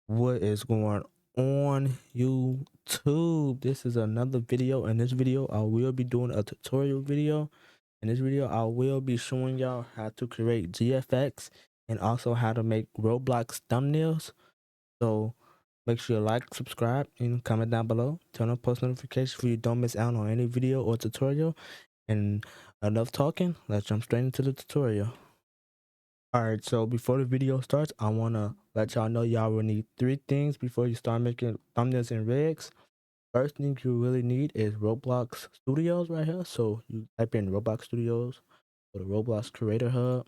What is going on YouTube? This is another video. In this video I will be doing a tutorial video. In this video I will be showing y'all how to create GFX and also how to make Roblox thumbnails. So make sure you like, subscribe, and comment down below. Turn on post notifications so you don't miss out on any video or tutorial. And enough talking, let's jump straight into the tutorial. Alright, so before the video starts, I want to let y'all know y'all will need three things before you start making thumbnails and rigs. First thing you really need is Roblox Studios right here. So you type in Roblox Studios or the Roblox Creator Hub,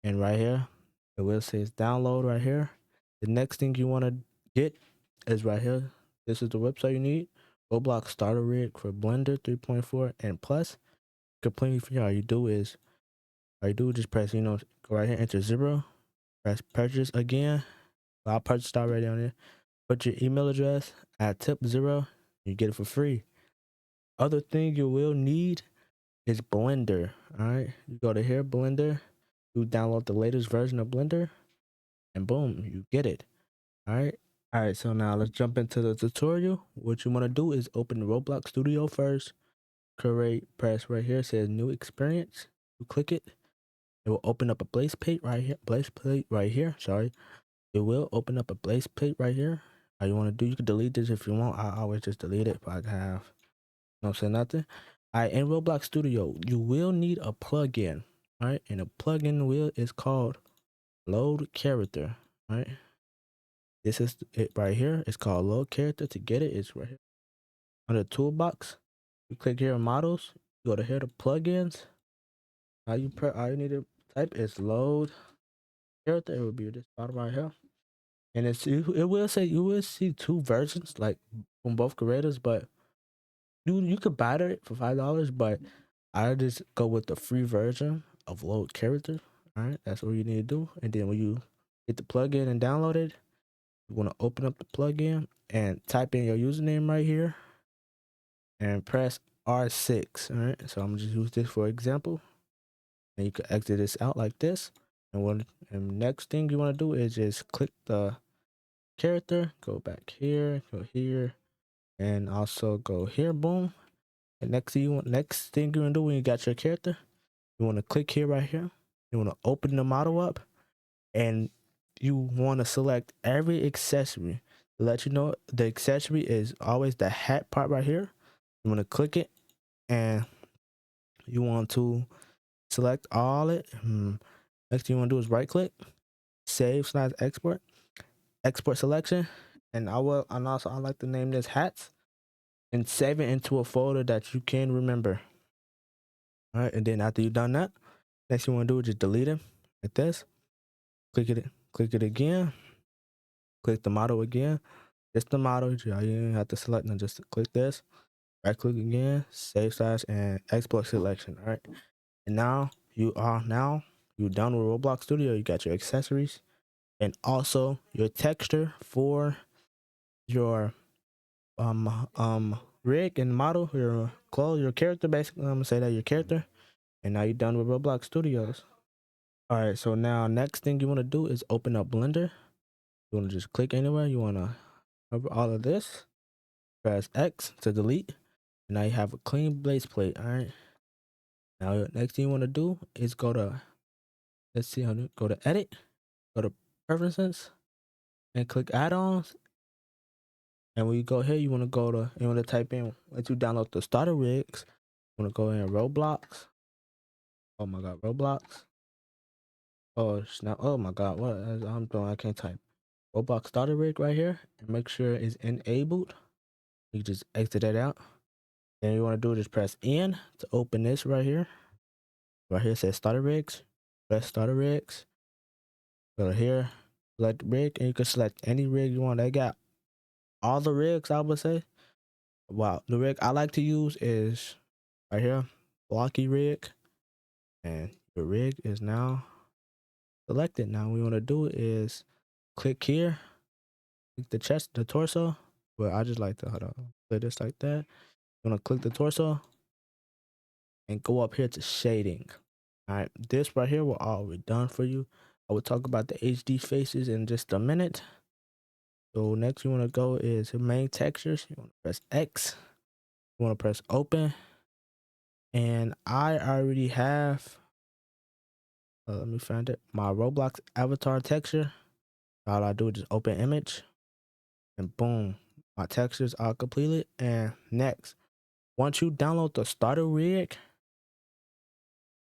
and right here, it will say download right here. The next thing you want to get is right here. This is the website you need. Roblox Starter Rig for Blender 3.4 and plus. Completely free. All you do is just press, go right here, enter 0. Press purchase again. I purchased already on it. Put your email address at tip 0. You get it for free. Other thing you will need is Blender. All right, you go to here, Blender. You download the latest version of Blender, and boom, you get it. All right. All right. So now let's jump into the tutorial. What you want to do is open the Roblox Studio first. Press right here. It says new experience. You click it. It will open up a place plate right here. Place plate right here. Sorry. It will open up a place plate right here. All you want to do, you can delete this if you want. I always just delete it, but I have no say nothing. All right, in Roblox Studio, you will need a plugin. All right, and a plugin is called Load Character. All right, this is it right here. It's called Load Character. To get it, it's right here under Toolbox. You click here on Models. You go to here to Plugins. All you need to type is Load Character. It will be this bottom right here. And it will say you will see two versions like from both creators, but you could buy it for $5, but I just go with the free version of Load Character. All right, that's what you need to do. And then when you get the plugin and download it, you want to open up the plugin and type in your username right here and press R6. All right, so I'm gonna just use this for example, and you can exit this out like this. And next thing you want to do is just click the character, go back here, go here, and also go here. Boom. And next thing you're gonna do when you got your character, you want to click here right here. You want to open the model up, and you want to select every accessory. To let you know, the accessory is always the hat part right here. You want to click it, and you want to select all it. Next thing you want to do is right click, save/export, export selection, and I like to name this hats and save it into a folder that you can remember. All right, and then after you've done that, next you want to do is just delete it like this. Click it again. Click the model again. Just the model. You don't have to select and just click this. Right click again, save size and export selection. All right, and now you're done with Roblox Studio. You got your accessories and also your texture for your rig and model, your clothes, your character. Basically, I'm gonna say that your character. And now you're done with Roblox Studios. All right, so now next thing you want to do is open up Blender. You want to just click anywhere. You want to cover all of this. Press X to delete. And now you have a clean base plate. All right. Now next thing you want to do is go to go to Edit, go to Preferences, and click Add-ons. And when you go here, you want to type in once you download the starter rigs. You want to go in Roblox. Oh my God, Roblox. Oh snap! Oh my God, what I'm doing? I can't type. Roblox starter rig right here, and make sure it's enabled. You just exit that out. Then you want to do is press N to open this right here. Right here it says starter rigs. Press starter rigs. Go to here, select rig, and you can select any rig you want. They got all the rigs, I would say. Wow, the rig I like to use is right here, blocky rig, and your rig is now selected. Now what we want to do is click here, click the chest, the torso. Well, I just like to play this like that. You want to click the torso and go up here to shading. All right, this right here will all be done for you. I will talk about the HD faces in just a minute. So next you want to go is your main textures. You want to press X. You want to press open. And I already have, let me find it, my Roblox avatar texture. All I do is just open image and boom, my textures are completed. And next, once you download the starter rig,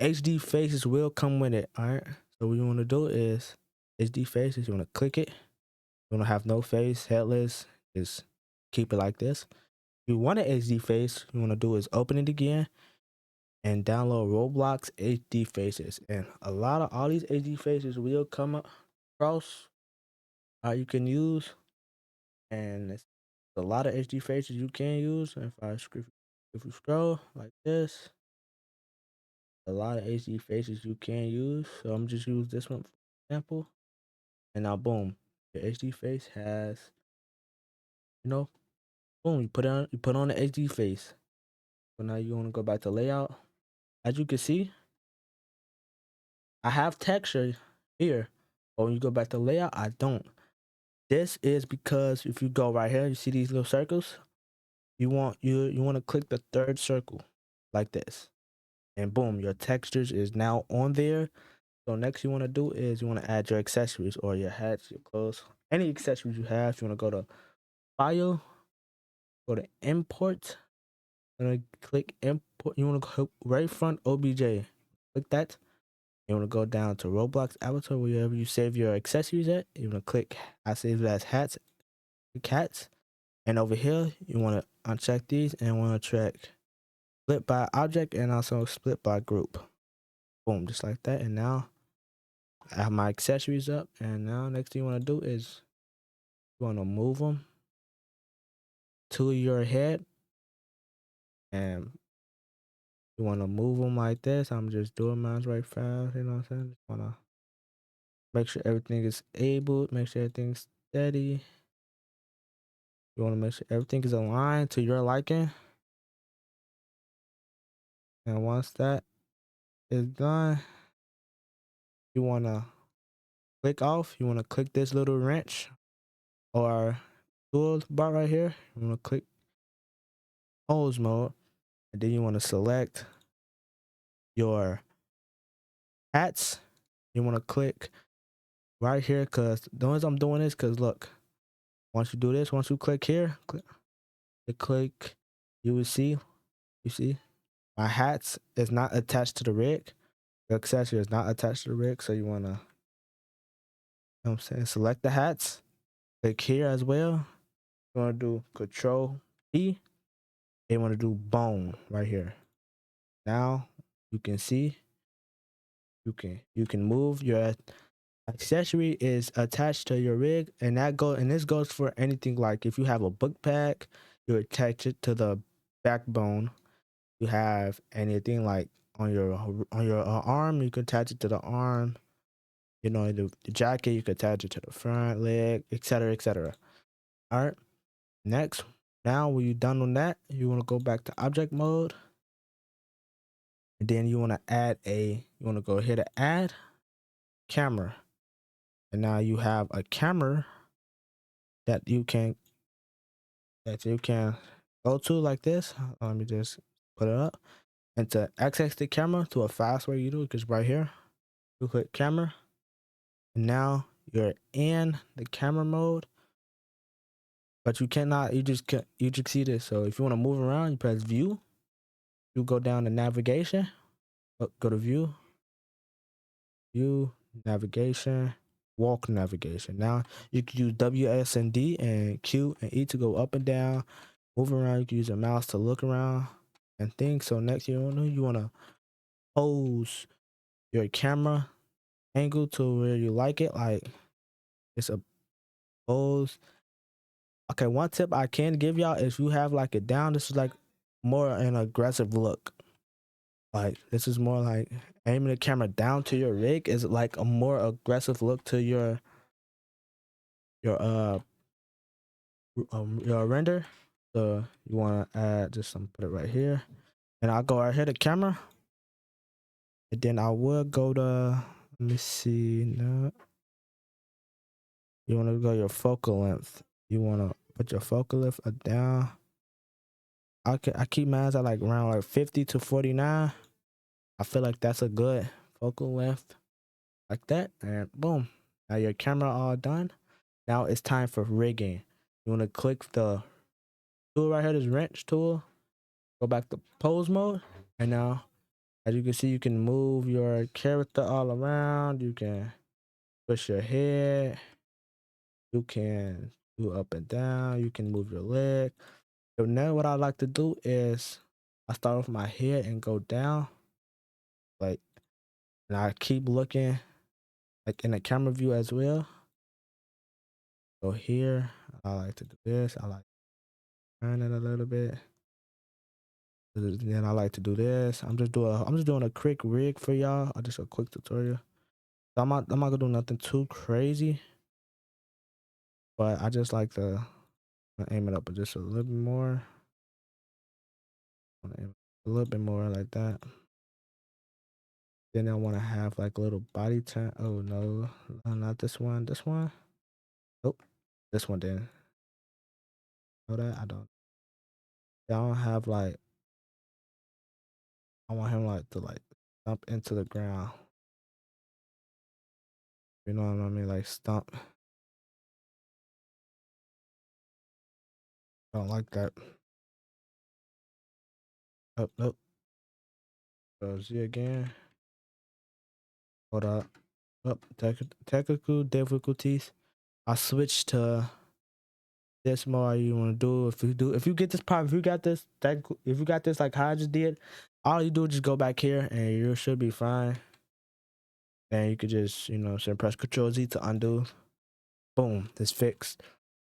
HD faces will come with it. All right. So what you want to do is HD faces. You want to click it. You want to have no face, headless. Just keep it like this. If you want an HD face, you want to do is open it again and download Roblox HD faces. And a lot of all these HD faces will come across. You can use, and it's a lot of HD faces you can use. And if you scroll like this, a lot of HD faces you can use. So I'm just use this one for example. And now boom, your HD face has, you know, boom, you put on the HD face. So now you want to go back to layout. As you can see, I have texture here, but when you go back to layout, I don't. This is because if you go right here, you see these little circles. You want to click the third circle like this, and boom, your textures is now on there. So next you want to do is you want to add your accessories or your hats, your clothes, any accessories you have. You want to go to file, go to import, and click import. You want to go right front OBJ, click that. You want to go down to Roblox avatar, wherever you save your accessories at. You want to click, I save it as hats, click hats. And over here, you want to uncheck these and want to track split by object and also split by group. Boom, just like that. And now I have my accessories up. And now next thing you want to do is you want to move them to your head. And you want to move them like this. I'm just doing mine right fast. You know what I'm saying? Just want to make sure everything is able, make sure everything's steady. You want to make sure everything is aligned to your liking. And once that is done, you want to click off. You want to click this little wrench or tool bar right here. You want to click pose mode. And then you want to select your hats. You want to click right here because the reason I'm doing this because look, once you do this, once you click here, click, you will see, you see, my hats is not attached to the rig. The accessory is not attached to the rig, so you want to, you know what I'm saying, select the hats. Click here as well. You want to do Control P. And you want to do bone right here. Now you can see you can move your accessory is attached to your rig, and this goes for anything like if you have a book bag, you attach it to the backbone. You have anything like on your arm, you can attach it to the arm. You know, the jacket, you can attach it to the front leg, etc., etc. All right. Next, now when you're done on that, you want to go back to object mode, and then you want to go here to add camera, and now you have a camera that you can go to like this. Let me just put it up, and to access the camera to a fast way, you do it just right here. You click camera, and now you're in the camera mode. But you cannot. You just see this. So if you want to move around, you press view. You go down to navigation. Go to view, navigation, walk navigation. Now you can use W, S, and D, and Q and E to go up and down, move around. You can use a mouse to look around and things. So next you want to pose your camera angle to where you like it. Like it's a pose. Okay, one tip I can give y'all is if you have like it down, this is like more an aggressive look. Like this is more like aiming the camera down to your rig is like a more aggressive look to your your render. So you want to add just some, put it right here, and I'll go right here to camera, and then I will go to, let me see, no, you want to go your focal length. You wanna put your focal length down. I keep mine at like around like 50 to 49. I feel like that's a good focal length, like that, and boom. Now your camera all done. Now it's time for rigging. You wanna click the tool right here, this wrench tool. Go back to pose mode, and now as you can see, you can move your character all around. You can push your head. You can do up and down. You can move your leg. So now what I like to do is I start with my head and go down, like, and I keep looking like in the camera view as well. So here, I like to do this. I like to turn it a little bit. Then I like to do this. I'm just doing a quick rig for y'all. Just a quick tutorial. So I'm not gonna do nothing too crazy, but I just like to aim it up just a little bit more. Aim a little bit more like that. Then I want to have like a little body turn. Oh no, not this one. This one. Nope. This one then. Know that? I don't. I don't have like. I want him like to like stomp into the ground. You know what I mean? Like stomp. I don't like that. Oh, nope. So Z again. Hold up. Up. Technical difficulties. I switched to this more you want to do. If you get this part, if you got this like how I just did, all you do is just go back here and you should be fine. And you could just, press Control Z to undo. Boom, it's fixed.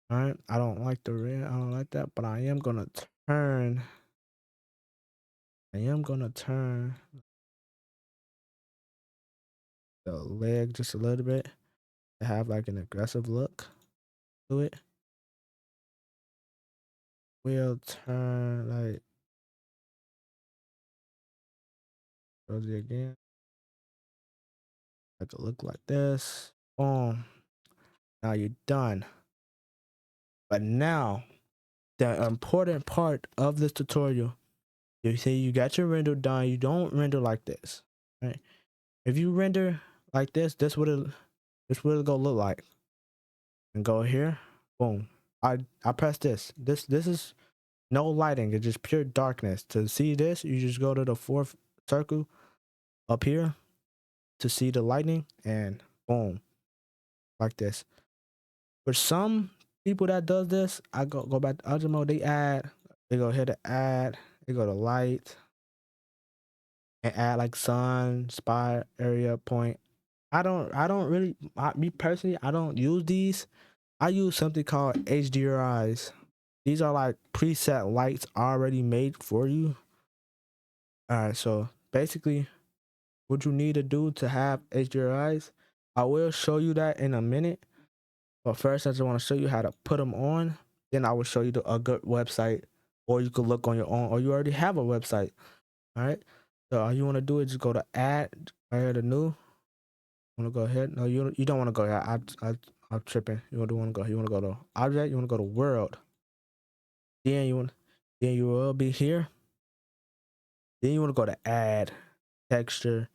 All right. I don't like the red. I don't like that, but I am gonna turn. The leg just a little bit to have like an aggressive look to it. We'll turn like Rosie again. Like a look like this. Boom. Now you're done. But now the important part of this tutorial, you say you got your render done. You don't render like this, right? If you render like this what it'll go look like. And go here, boom. I press this. This is no lighting. It's just pure darkness. To see this, you just go to the fourth circle up here to see the lightning, and boom, like this. For some people that does this, I go back to other mode. They go here to add. They go to light and add like sun, spot, area, point. I don't really, me personally, I don't use these. I use something called HDRIs. These are like preset lights already made for you. All right, so basically what you need to do to have HDRIs, I will show you that in a minute. But first, I just want to show you how to put them on. Then I will show you a good website, or you could look on your own, or you already have a website. All right. So all you want to do is just go to add right here to new. You want to go ahead? No, you don't want to go here. I'm tripping. You want to go. You want to go to object. You want to go to world. Then you will be here. Then you want to go to add texture,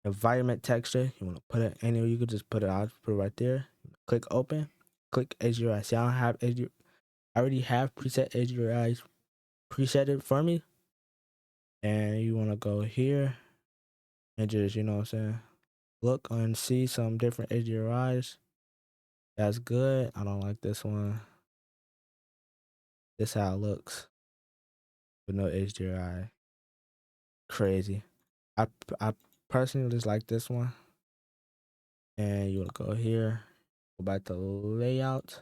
environment texture. You want to put it anywhere. You could just put it out, put it right there. Click open. Click HDRI. See, I don't have HDRI. I already have preset HDRI presetted for me. And you want to go here and just, you know what I'm saying, look and see some different HDRIs. That's good. I don't like this one. This how it looks with no HDRI. Crazy. I personally just like this one. And you want to go here, go back to layout,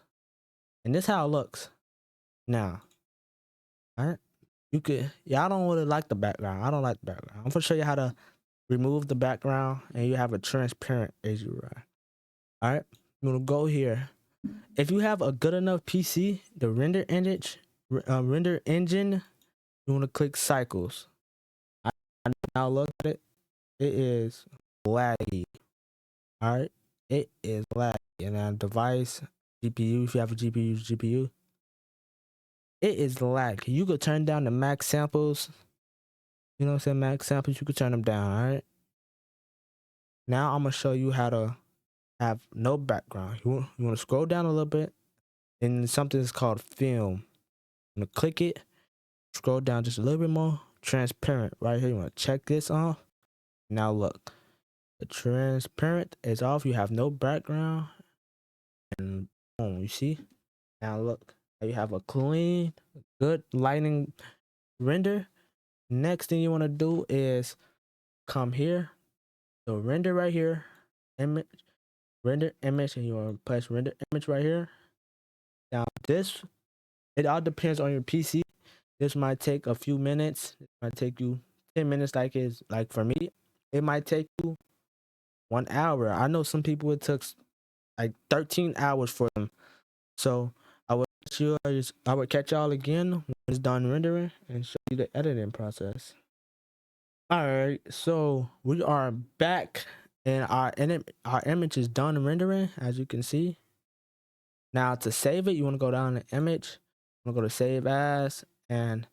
and this how it looks now. All right, you could, I don't really like the background. I don't like the background. I'm gonna show you how to remove the background, and you have a transparent HDRI. All right, you want to go here. If you have a good enough PC, the render engine, you want to click cycles. I now look at it. It is laggy. All right, it is laggy, and then device. GPU. If you have a GPU, use GPU. It is lag. You could turn down the max samples. You know what I'm saying? Max samples, you could turn them down. All right. Now I'm gonna show you how to have no background. You want to scroll down a little bit, and something is called film. I'm gonna click it. Scroll down just a little bit more. Transparent right here. You want to check this off. Now look, the transparent is off. You have no background, and boom, you see. Now look, you have a clean, good lighting render. Next thing you want to do is come here, so render right here, image, render image, and you want to press render image right here. Now this, it all depends on your PC. This might take a few minutes. It might take you 10 minutes, like for me. It might take you 1 hour. I know some people it took like 13 hours for them. So I would catch y'all again when it's done rendering and show you the editing process. Alright, so we are back and our image is done rendering, as you can see. Now to save it, you want to go down to image, you want to go to save as, and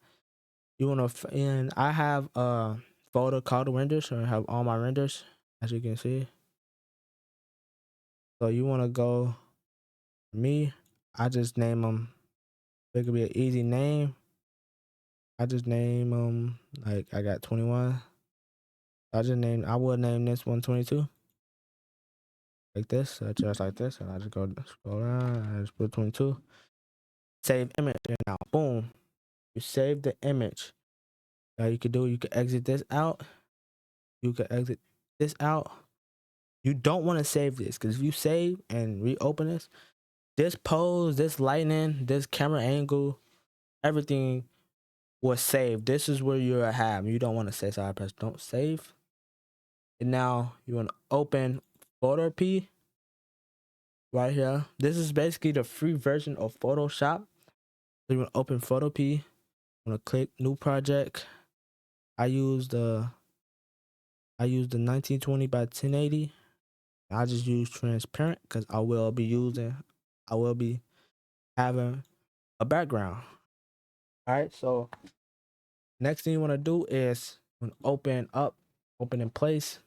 you want to, and I have a folder called renders, so I have all my renders, as you can see. So you want to go, me, I just name them, it could be an easy name. I just name them, like I got 21. I would name this 122. Like this, so just like this, and I just go scroll down and I just put 22. Save image, and now boom, you save the image. Now you could exit this out. You could exit this out. You don't want to save this, because if you save and reopen this pose, this lighting, this camera angle, everything was saved. This is where you're at. You don't want to save, so I press don't save. And now you want to open Photo P right here. This is basically the free version of Photoshop. So you want to open Photo P. You want to click new project. I use the 1920 by 1080. I just use transparent because I will be having a background. All right, so next thing you want to do is open in place.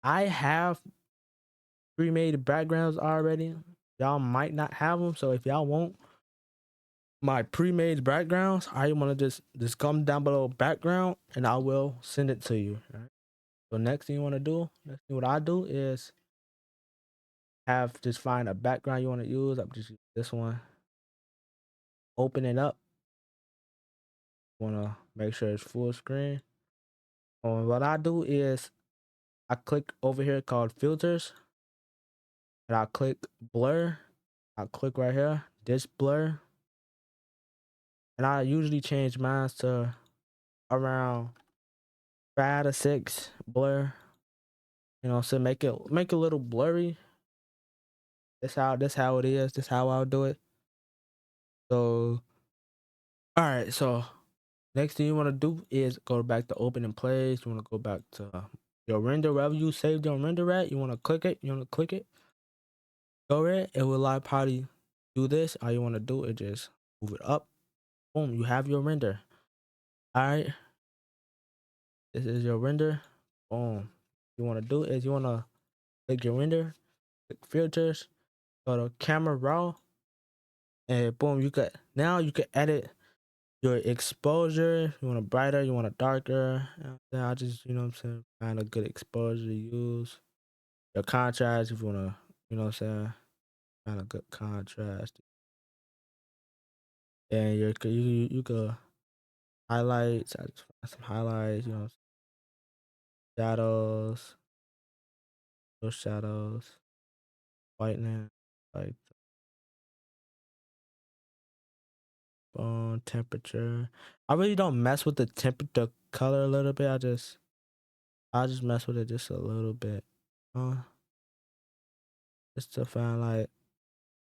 I have pre-made backgrounds already. Y'all might not have them, so if y'all want my pre-made backgrounds, I want to just comment down below background, and I will send it to you. Right? So next thing what I do is just find a background you want to use. I'm just use this one. Open it up. Want to make sure it's full screen. And what I do is I click over here called filters, and I click blur. I click right here, this blur, and I usually change mine to around 5 to 6 blur. You know, so make it a little blurry. That's how it is. That's how I'll do it. So, all right. So next thing you want to do is go back to open in place. You want to go back to your render, wherever you saved your render at. You want to click it. Go there. It will like probably do this. All you want to do is just move it up. Boom. You have your render. All right. This is your render. Boom. You want to do is you want to click your render, click filters, go to camera raw, and boom. You could edit your exposure. You want a brighter, you want a darker. Then I just, you know what I'm saying, find a good exposure to use. Your contrast, if you want to, you know what I'm saying, find a good contrast. And you could highlights. I just find some highlights, you know, shadows, those shadows, whitening, like bone temperature. I really don't mess with the color a little bit. I just mess with it just a little bit. Just to find like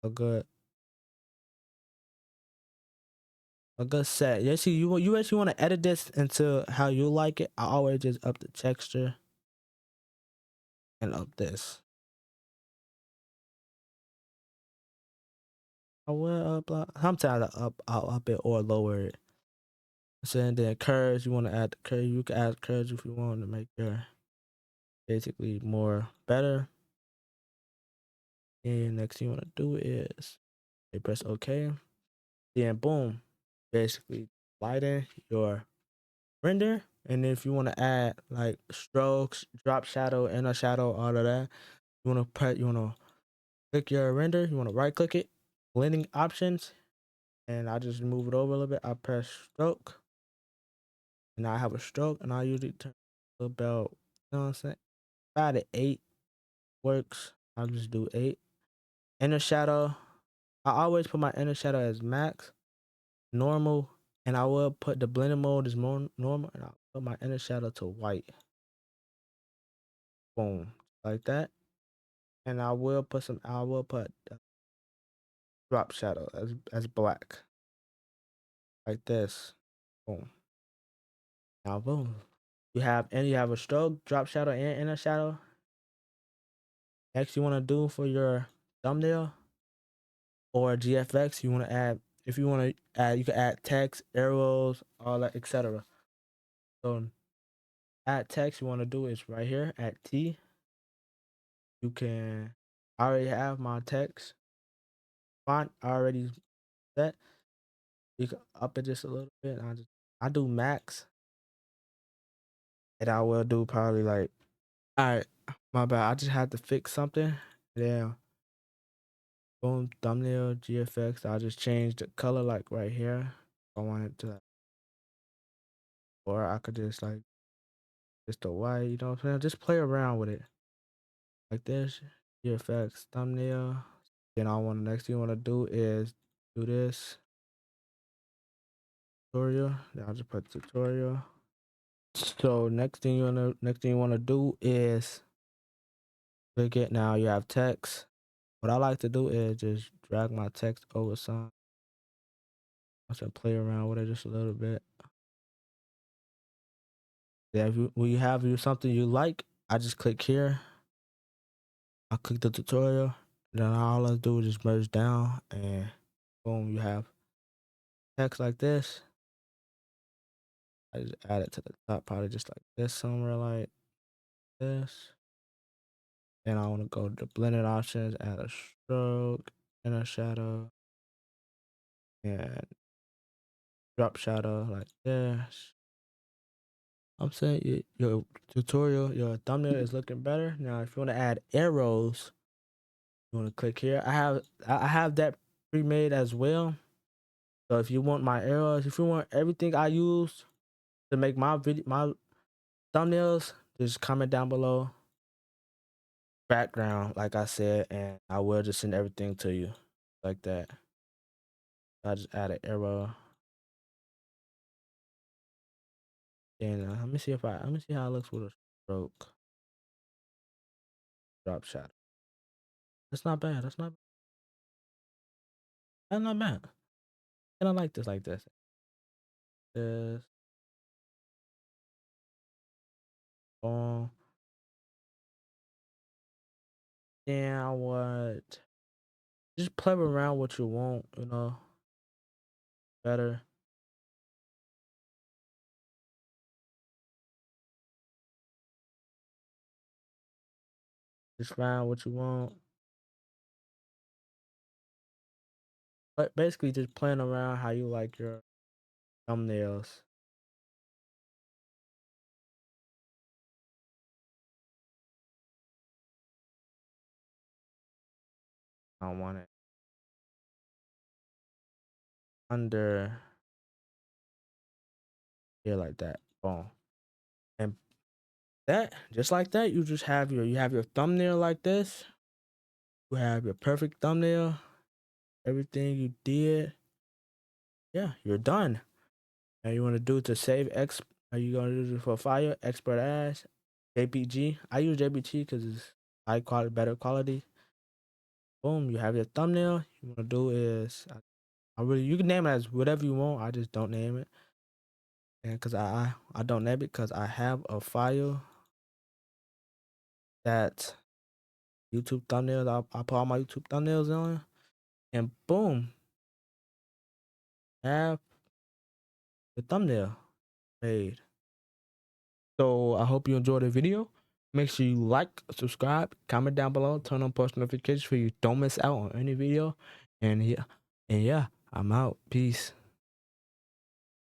a good set. Yeah, see, you actually want to edit this into how you like it. I always just up the texture and up this. I will upload. Sometimes I'll up it or lower it. So and then curves, you want to add the curve. You can add curves if you want to make your basically more better. And next thing you want to do is you press OK. Then boom, basically lighten your render. And if you want to add like strokes, drop shadow, inner shadow, all of that, you want to click your render. You want to right click it, blending options, and I just move it over a little bit. I press stroke, and I have a stroke, and I usually turn about, you know what I'm saying, about an 8 works. I'll just do 8. Inner shadow, I always put my inner shadow as max, normal, and I will put the blending mode as more normal, and I'll put my inner shadow to white. Boom, like that. And I will put drop shadow as black, like this. Boom. Now boom. You have a stroke, drop shadow, and inner shadow. Next, you want to do for your thumbnail or GFX, you want to add. If you want to add, you can add text, arrows, all that, etc. So add text. You want to do is right here at T. You can. I already have my text font already set. You can up it just a little bit. I do max, and I will do probably like. All right, my bad. I just had to fix something. Yeah. Boom, thumbnail, GFX. I'll just change the color like right here. I want it to, or I could just like just the white, you know what I'm saying? Just play around with it like this. GFX, thumbnail. Then next thing you want to do is do this tutorial. Then I'll just put tutorial. So next thing you wanna do is click it. Now you have text. What I like to do is just drag my text over some. I should play around with it just a little bit. Yeah, when you have something you like, I just click here. I click the tutorial. Then all I do is just merge down, and boom, you have text like this. I just add it to the top, probably just like this, somewhere like this. Then I want to go to the blended options, add a stroke, inner shadow, and drop shadow like this. I'm saying your tutorial, your thumbnail is looking better. Now, if you want to add arrows, you want to click here. I have that pre-made as well. So if you want my arrows, if you want everything I use to make my thumbnails, just comment down below. Background, like I said, and I will just send everything to you like that. I just add an arrow. And let me see how it looks with a stroke. Drop shadow. That's not bad. That's not bad. And I like this like this. This. Boom. Yeah, what? Just play around what you want, better. Just find what you want. But basically just playing around how you like your thumbnails. I want it under here like that. Boom. And that, just like that, you have your thumbnail like this. You have your perfect thumbnail. Everything you did. Yeah, you're done. Now you want to do to save X. Are you gonna do it for file? Export as JPG. I use JPG because it's high quality, better quality. Boom, you have your thumbnail. You want to do is you can name it as whatever you want. I just don't name it, and because I don't name it because I have a file that YouTube thumbnails. I put all my YouTube thumbnails on, and boom, have the thumbnail made. So I hope you enjoyed the video. Make sure you like, subscribe, comment down below, turn on post notifications so you don't miss out on any video. And yeah, I'm out. Peace.